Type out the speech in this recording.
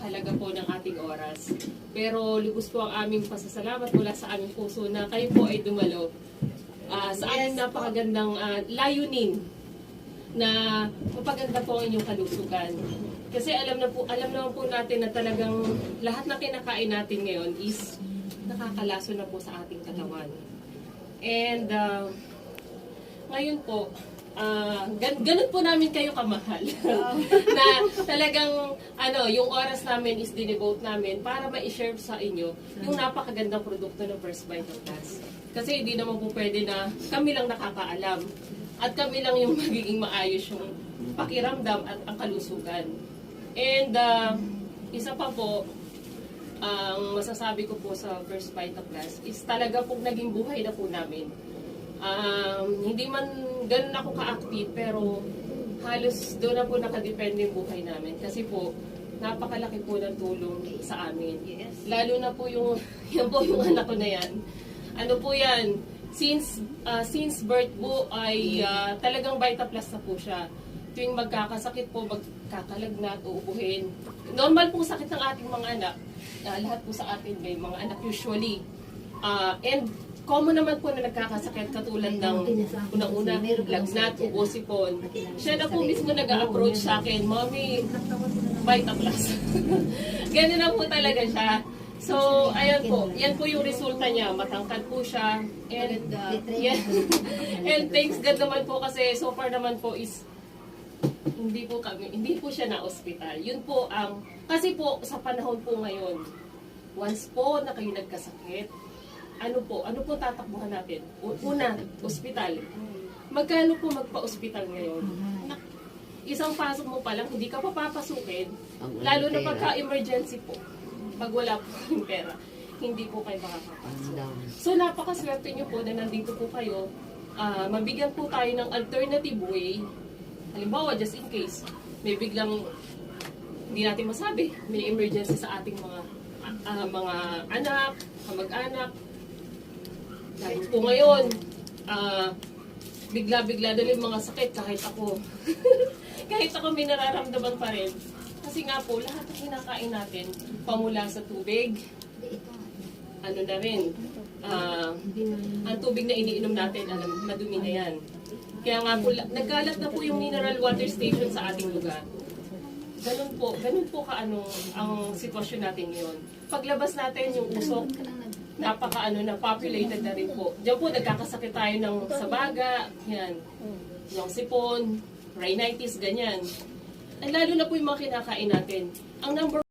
napakahalaga po ng ating oras. Pero lubos po ang aming pasasalamat mula sa aming puso na kayo po ay dumalo sa aming napakagandang layunin na mapaganda po ang inyong kalusugan. Kasi alam naman po natin na talagang lahat na kinakain natin ngayon is nakakalaso na po sa ating katawan. And ngayon po, ganun po namin kayo kamahal. Na talagang yung oras namin is dinevote namin para ma-share sa inyo yung napakagandang produkto ng First Vital Plus. Kasi hindi naman po pwede na kami lang nakakaalam at kami lang yung magiging maayos yung pakiramdam at ang kalusugan. And isa pa po, ang masasabi ko po sa First Vital Plus is talaga pong naging buhay na po namin. Hindi man ganun ako ka-active, pero halos doon na po nakadepende yung buhay namin. Kasi po, napakalaki po ng tulong sa amin. Lalo na po yung anak ko na yan. Ano po yan, since birth po ay talagang Vita Plus na po siya. Tuwing magkakasakit po, magkakalagnat, uubuhin. Normal pong sakit ng ating mga anak. Lahat po sa atin may mga anak usually. And common naman po na nagkakasakit katulad ng unang-una, lagnat, ubo, sipon. Siya na po mismo nag-approach sa akin, Mommy, Vita Plus. Ganun na po talaga siya. So, ayan po. Yan po yung resulta niya. Matangkad po siya. And, and thanks God naman po kasi so far naman po is hindi po siya na ospital. Yun po kasi po sa panahon po ngayon, once po na kayo nagkasakit, ano po tatakbuhan natin? Una, ospital. Magkano po magpa-ospital ngayon? Isang pasok mo pa lang, hindi ka papapasukin, lalo na pagka-emergency po. Pag wala po yung pera, hindi po kayo makakapasok. So napakaswerte nyo po na nandito po kayo. Mabigyan po tayo ng alternative way. Halimbawa, just in case, may biglang hindi natin masabi, may emergency sa ating mga anak, kamag-anak. Dahil po ngayon, bigla-bigla dali mga sakit kahit ako. Kahit ako may nararamdaman pa rin. Kasi nga po, lahat ng kinakain natin, pamula sa tubig, ano na rin, ang tubig na iniinom natin, madumi na yan. Kaya nga po, nagkalat na po yung mineral water station sa ating lugar. Ganun po ang sitwasyon natin ngayon. Paglabas natin yung usok, na populated na rin po. Diyan po, nagkakasakit tayo ng sabaga, yan, yung sipon, rhinitis, ganyan. Lalo na po yung mga kinakain natin. Ang number